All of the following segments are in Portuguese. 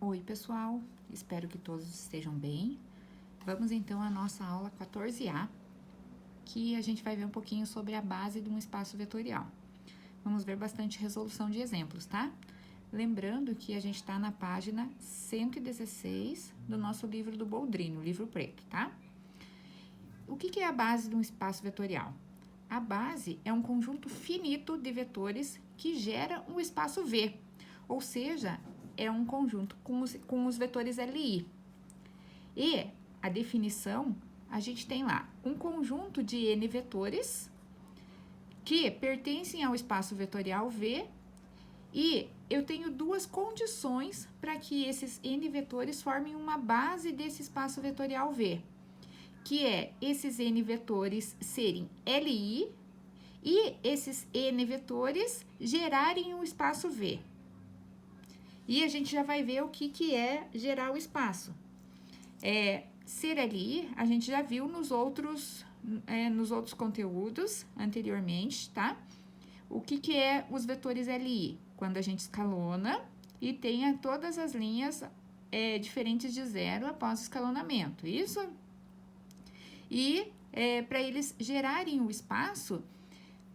Oi, pessoal, espero que todos estejam bem. Vamos então à nossa aula 14A, que a gente vai ver um pouquinho sobre a base de um espaço vetorial. Vamos ver bastante resolução de exemplos, tá? Lembrando que a gente está na página 116 do nosso livro do Boldrini, livro preto, tá? O que é a base de um espaço vetorial? A base é um conjunto finito de vetores que gera um espaço V, ou seja, é um conjunto com os vetores LI. E a definição, a gente tem lá um conjunto de N vetores que pertencem ao espaço vetorial V e eu tenho duas condições para que esses N vetores formem uma base desse espaço vetorial V, que é esses N vetores serem LI e esses N vetores gerarem um espaço V. E a gente já vai ver o que é gerar o espaço. Ser LI, a gente já viu nos outros conteúdos anteriormente, tá? O que é os vetores LI? Quando a gente escalona e tenha todas as linhas diferentes de zero após o escalonamento, isso? E para eles gerarem o espaço,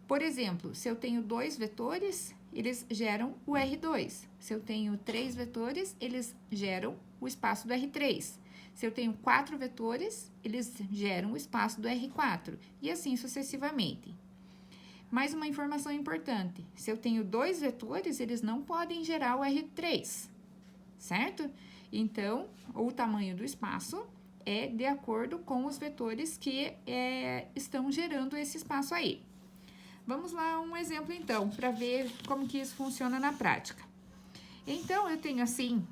por exemplo, se eu tenho dois vetores, eles geram o R2. Se eu tenho 3 vetores, eles geram o espaço do R3. Se eu tenho 4 vetores, eles geram o espaço do R4. E assim sucessivamente. Mais uma informação importante. Se eu tenho 2 vetores, eles não podem gerar o R3, certo? Então, o tamanho do espaço é de acordo com os vetores que estão gerando esse espaço aí. Vamos lá um exemplo, então, para ver como que isso funciona na prática. Então, eu tenho assim,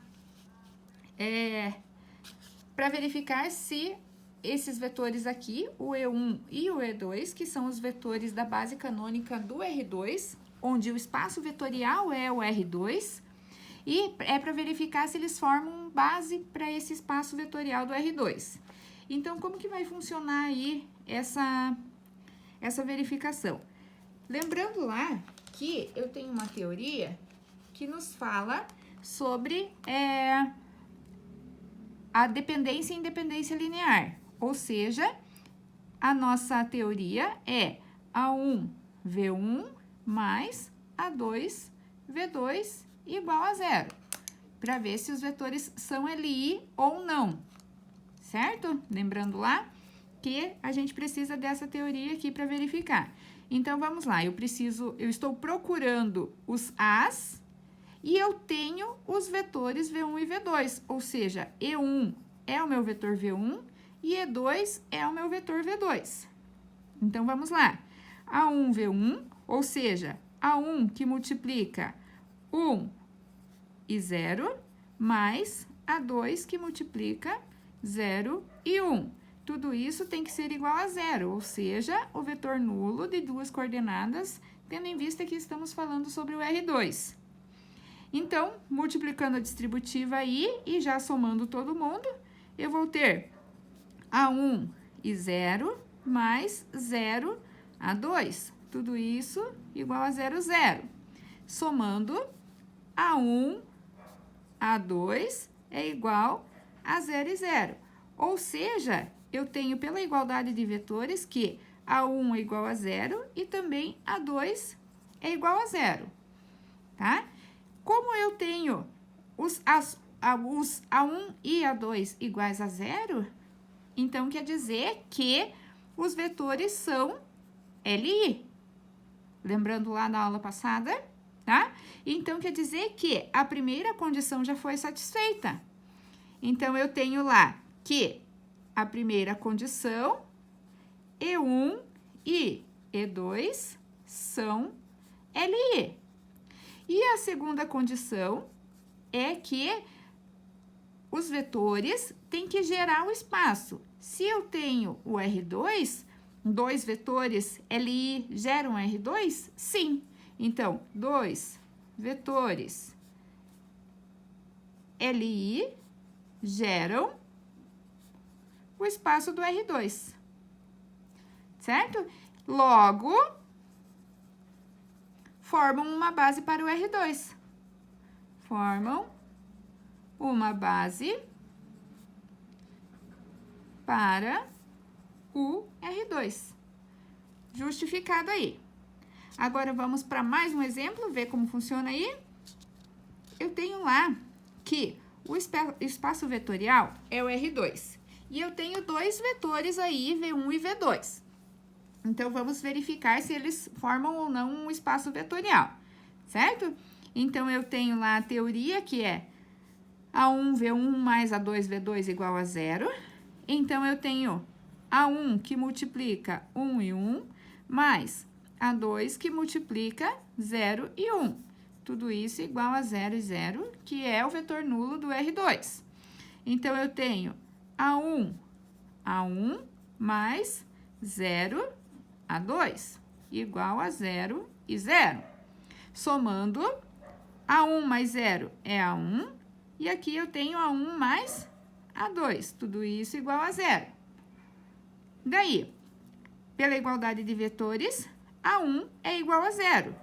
para verificar se esses vetores aqui, o E1 e o E2, que são os vetores da base canônica do R2, onde o espaço vetorial é o R2, e é para verificar se eles formam base para esse espaço vetorial do R2. Então, como que vai funcionar aí essa verificação? Lembrando lá que eu tenho uma teoria que nos fala sobre a dependência e independência linear. Ou seja, a nossa teoria é A1 V1 mais A2 V2 igual a zero. Para ver se os vetores são LI ou não. Certo? Lembrando lá que a gente precisa dessa teoria aqui para verificar. Então, vamos lá, eu estou procurando os As e eu tenho os vetores V1 e V2, ou seja, E1 é o meu vetor V1 e E2 é o meu vetor V2. Então, vamos lá, A1 V1, ou seja, A1 que multiplica 1 e 0, mais A2 que multiplica 0 e 1. Tudo isso tem que ser igual a zero, ou seja, o vetor nulo de duas coordenadas, tendo em vista que estamos falando sobre o R2. Então, multiplicando a distributiva aí e já somando todo mundo, eu vou ter A1 e 0 mais 0 A2. Tudo isso igual a 0, 0. Somando, A1, A2 é igual a 0 e 0. Ou seja, eu tenho pela igualdade de vetores que A1 é igual a 0 e também A2 é igual a 0, tá? Como eu tenho os A1 e A2 iguais a 0, então quer dizer que os vetores são LI. Lembrando lá na aula passada, tá? Então quer dizer que a primeira condição já foi satisfeita. Então eu tenho lá que a primeira condição, E1 e E2 são LI. E a segunda condição é que os vetores têm que gerar o espaço. Se eu tenho o R2, dois vetores LI geram R2? Sim. Então, dois vetores LI geram o espaço do R2, certo? Logo, formam uma base para o R2. Formam uma base para o R2. Justificado aí. Agora, vamos para mais um exemplo, ver como funciona aí. Eu tenho lá que o espaço vetorial é o R2. E eu tenho dois vetores aí, V1 e V2. Então, vamos verificar se eles formam ou não um espaço vetorial, certo? Então, eu tenho lá a teoria que é A1V1 mais A2V2 igual a 0. Então, eu tenho A1 que multiplica 1 e 1, mais A2 que multiplica 0 e 1. Tudo isso igual a 0 e 0, que é o vetor nulo do R2. Então, eu tenho A1 mais 0, A2, igual a 0 e 0. Somando, A1 mais 0 é A1, e aqui eu tenho A1 mais A2, tudo isso igual a 0. Daí, pela igualdade de vetores, A1 é igual a 0.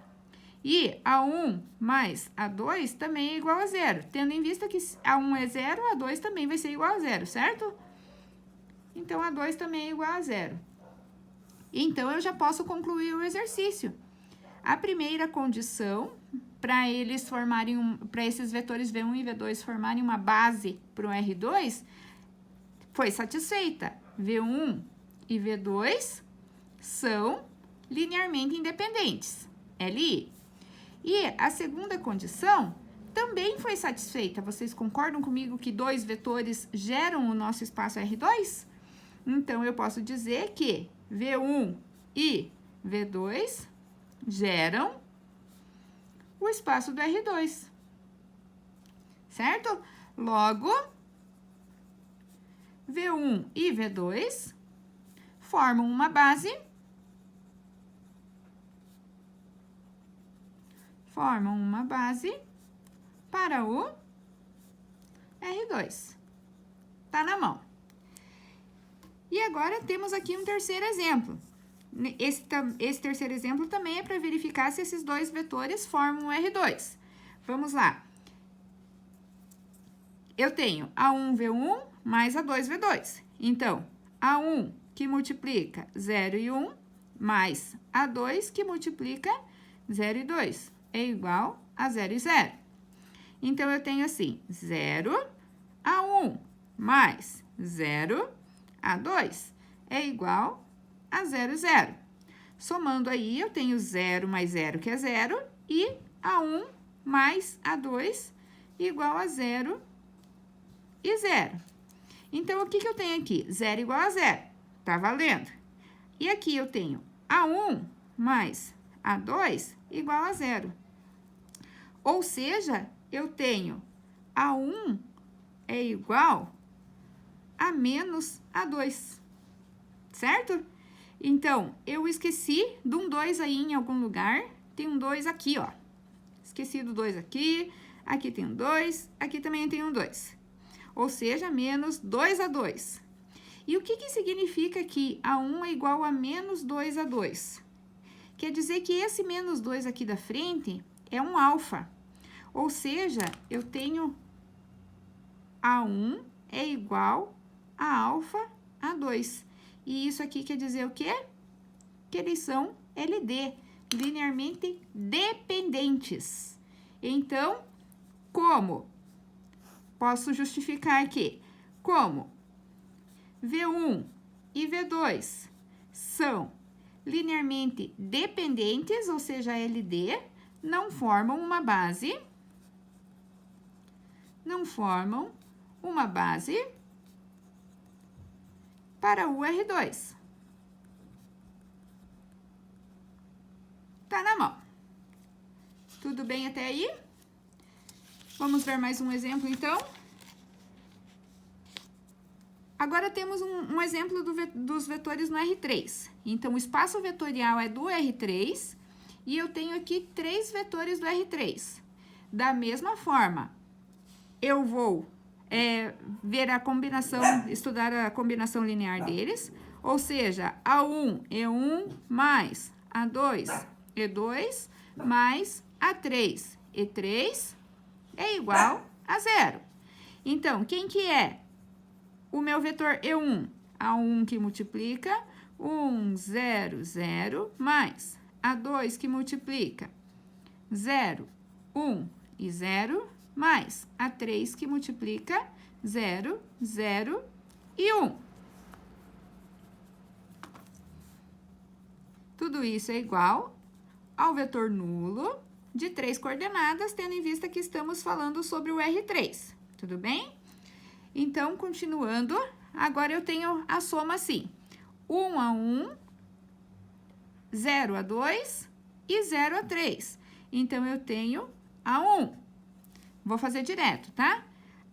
E A1 mais A2 também é igual a 0. Tendo em vista que A1 é 0, A2 também vai ser igual a 0, certo? Então, A2 também é igual a 0. Então, eu já posso concluir o exercício. A primeira condição para eles formarem, para esses vetores V1 e V2 formarem uma base para o R2 foi satisfeita. V1 e V2 são linearmente independentes, LI. E a segunda condição também foi satisfeita. Vocês concordam comigo que dois vetores geram o nosso espaço R2? Então, eu posso dizer que V1 e V2 geram o espaço do R2, certo? Logo, V1 e V2 formam uma base, para o R2. Tá na mão. E agora, temos aqui um terceiro exemplo. Esse terceiro exemplo também é para verificar se esses dois vetores formam o R2. Vamos lá. Eu tenho A1V1 mais A2V2. Então, A1 que multiplica 0 e 1, mais A2 que multiplica 0 e 2, é igual a 0 e 0. Então, eu tenho assim, 0, A1 mais 0, A2, é igual a 0, 0. Somando aí, eu tenho 0 mais 0, que é 0, e A1 mais A2 igual a 0 e 0. Então, o que eu tenho aqui? 0 igual a 0, tá valendo. E aqui eu tenho A1 mais A2 igual a 0. Ou seja, eu tenho A1 é igual a menos A2, certo? Então, eu esqueci de um 2 aí em algum lugar. Tem um 2 aqui, ó. Esqueci do 2 aqui. Aqui tem um 2. Aqui também tem um 2. Ou seja, menos 2A2. E o que significa que A1 é igual a menos 2A2? Quer dizer que esse menos 2 aqui da frente é um alfa. Ou seja, eu tenho A1 é igual a alfa A2. E isso aqui quer dizer o quê? Que eles são LD, linearmente dependentes. Então, como? Posso justificar aqui. Como V1 e V2 são linearmente dependentes, ou seja, LD, não formam uma base, para o R2. Tá na mão. Tudo bem até aí? Vamos ver mais um exemplo, então. Agora, temos um exemplo dos vetores no R3. Então, o espaço vetorial é do R3 e eu tenho aqui 3 vetores do R3. Da mesma forma, eu vou ver a combinação, estudar a combinação linear deles, ou seja, A1, E1, mais A2, E2, mais A3, E3, é igual a 0. Então, quem que é o meu vetor E1? A1 que multiplica 1, 0, 0, mais A2 que multiplica 0, 1 e 0, mais A3 que multiplica 0, 0 e 1. Tudo isso é igual ao vetor nulo de 3 coordenadas, tendo em vista que estamos falando sobre o R3, tudo bem? Então, continuando, agora eu tenho a soma assim, 1 a 1, 0 a 2 e 0 a 3. Então, eu tenho A1. Vou fazer direto, tá?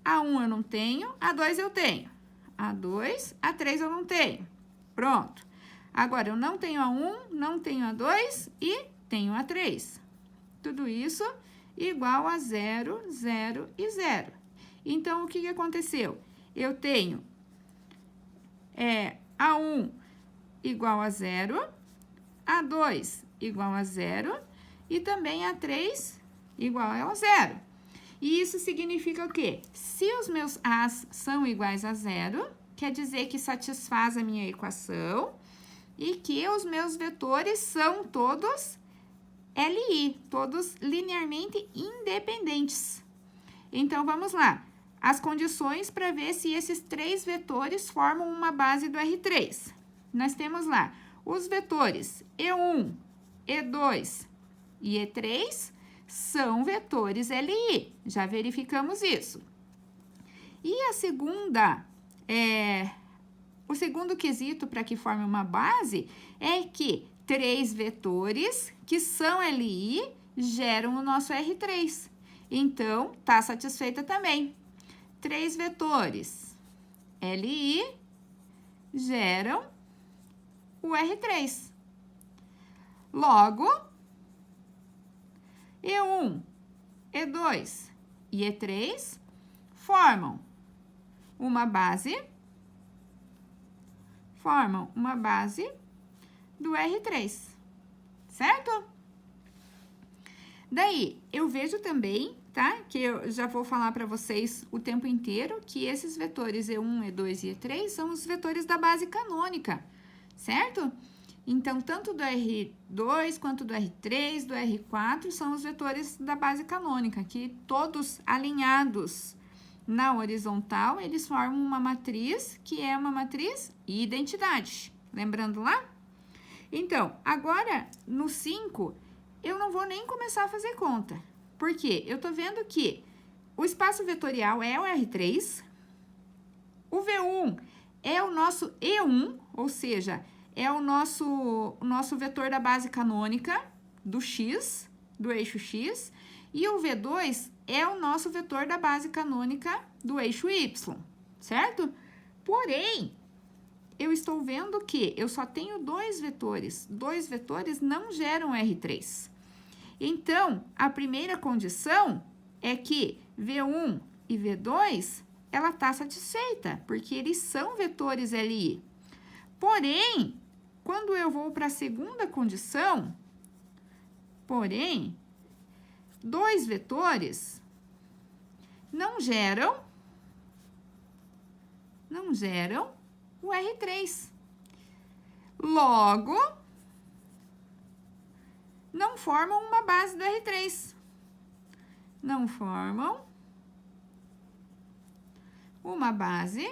A1 eu não tenho, A2 eu tenho. A2, A3 eu não tenho. Pronto. Agora, eu não tenho A1, não tenho A2 e tenho A3. Tudo isso igual a 0, 0 e 0. Então, o que aconteceu? Eu tenho A1 igual a 0, A2 igual a 0 e também A3 igual a 0. E isso significa o quê? Se os meus A's são iguais a 0, quer dizer que satisfaz a minha equação e que os meus vetores são todos LI, todos linearmente independentes. Então, vamos lá. As condições para ver se esses 3 vetores formam uma base do R3. Nós temos lá os vetores E1, E2 e E3 são vetores LI. Já verificamos isso. E a segunda, o segundo quesito para que forme uma base é que 3 vetores que são LI geram o nosso R3. Então, está satisfeita também. 3 vetores LI geram o R3. Logo, E1, E2 e E3 formam uma base do R3, certo? Daí, eu vejo também, tá? Que eu já vou falar para vocês o tempo inteiro que esses vetores E1, E2 e E3 são os vetores da base canônica, certo? Então, tanto do R2 quanto do R3, do R4, são os vetores da base canônica, que todos alinhados na horizontal, eles formam uma matriz, que é uma matriz identidade. Lembrando lá? Então, agora, no 5, eu não vou nem começar a fazer conta. Por quê? Eu tô vendo que o espaço vetorial é o R3, o V1 é o nosso E1, ou seja, é o nosso vetor da base canônica do X, do eixo X, e o V2 é o nosso vetor da base canônica do eixo Y, certo? Porém, eu estou vendo que eu só tenho 2 vetores. 2 vetores não geram R3. Então, a primeira condição é que V1 e V2, ela está satisfeita, porque eles são vetores LI. Porém, quando eu vou para a segunda condição, 2 vetores não geram o R3. Logo, não formam uma base do R3. Não formam uma base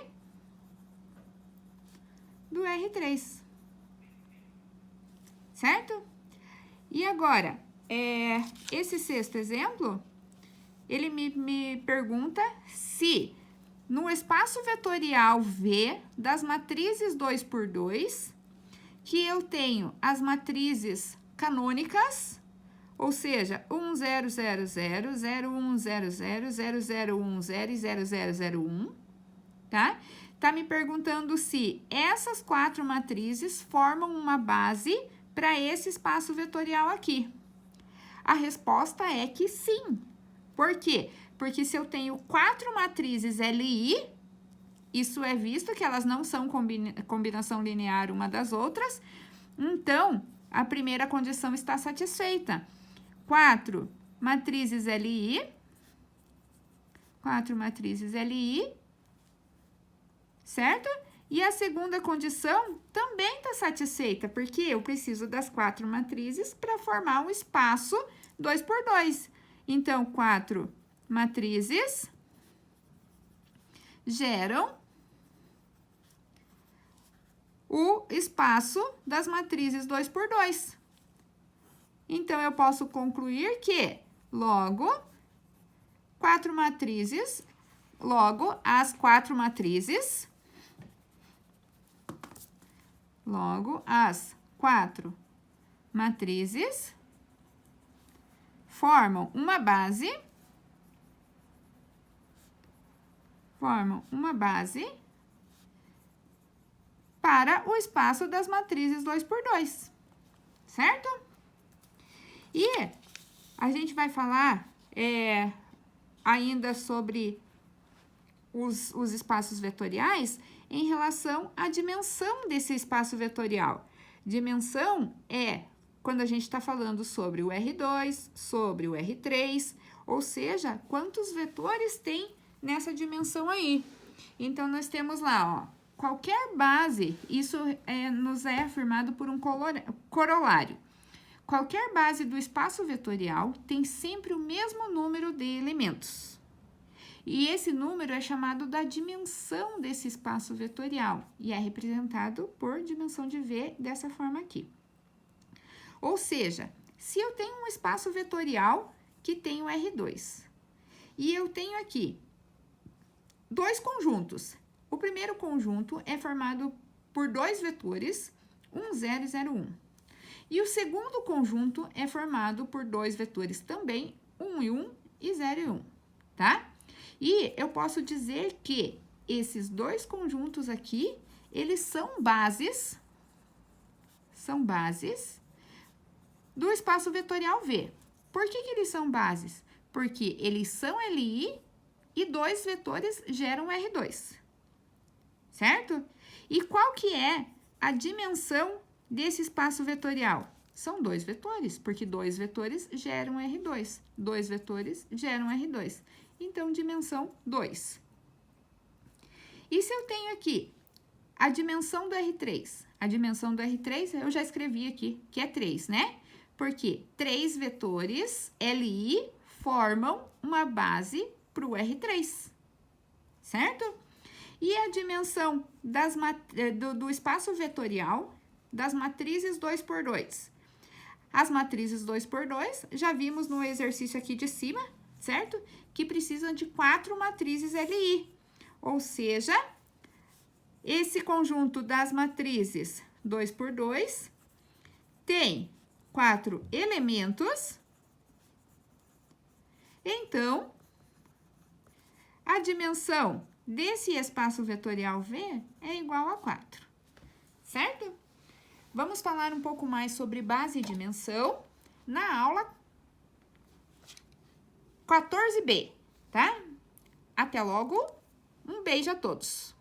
do R3. Certo? E agora, esse sexto exemplo, ele me pergunta se no espaço vetorial V das matrizes 2 por 2, que eu tenho as matrizes canônicas, ou seja, 1, 0, 0, 0, 0, 1, 0, 0, 0, 0, 1, 0 e 0, 0, 0, 1, tá? Tá me perguntando se essas 4 matrizes formam uma base para esse espaço vetorial aqui. A resposta é que sim. Por quê? Porque se eu tenho 4 matrizes LI, isso é visto que elas não são combinação linear uma das outras, então, a primeira condição está satisfeita. 4 matrizes LI, 4 matrizes LI, certo? E a segunda condição também está satisfeita, porque eu preciso das 4 matrizes para formar um espaço 2 por 2. Então, 4 matrizes geram o espaço das matrizes 2 por 2. Então, eu posso concluir que, logo, as 4 matrizes formam uma base para o espaço das matrizes 2 por 2, certo? E a gente vai falar ainda sobre os espaços vetoriais em relação à dimensão desse espaço vetorial. Dimensão é quando a gente está falando sobre o R2, sobre o R3, ou seja, quantos vetores tem nessa dimensão aí. Então, nós temos lá, ó, qualquer base, isso nos é afirmado por um corolário. Qualquer base do espaço vetorial tem sempre o mesmo número de elementos. E esse número é chamado da dimensão desse espaço vetorial e é representado por dimensão de V dessa forma aqui. Ou seja, se eu tenho um espaço vetorial que tem o R2 e eu tenho aqui 2 conjuntos. O primeiro conjunto é formado por 2 vetores, 1, 0 e 0, 1. E o segundo conjunto é formado por 2 vetores também, 1 e 1 e 0 e 1, tá? E eu posso dizer que esses 2 conjuntos aqui, eles são bases do espaço vetorial V. Por que eles são bases? Porque eles são LI e 2 vetores geram R2, certo? E qual que é a dimensão desse espaço vetorial? São 2 vetores, porque 2 vetores geram R2. 2 vetores geram R2. Então, dimensão 2. E se eu tenho aqui a dimensão do R3? A dimensão do R3 eu já escrevi aqui, que é 3, né? Porque 3 vetores LI formam uma base para o R3, certo? E a dimensão do espaço vetorial das matrizes 2 por 2? As matrizes 2 por 2, já vimos no exercício aqui de cima, certo? Que precisam de 4 matrizes LI. Ou seja, esse conjunto das matrizes 2 por 2 tem 4 elementos. Então, a dimensão desse espaço vetorial V é igual a 4, certo? Vamos falar um pouco mais sobre base e dimensão na aula 14B, tá? Até logo, um beijo a todos!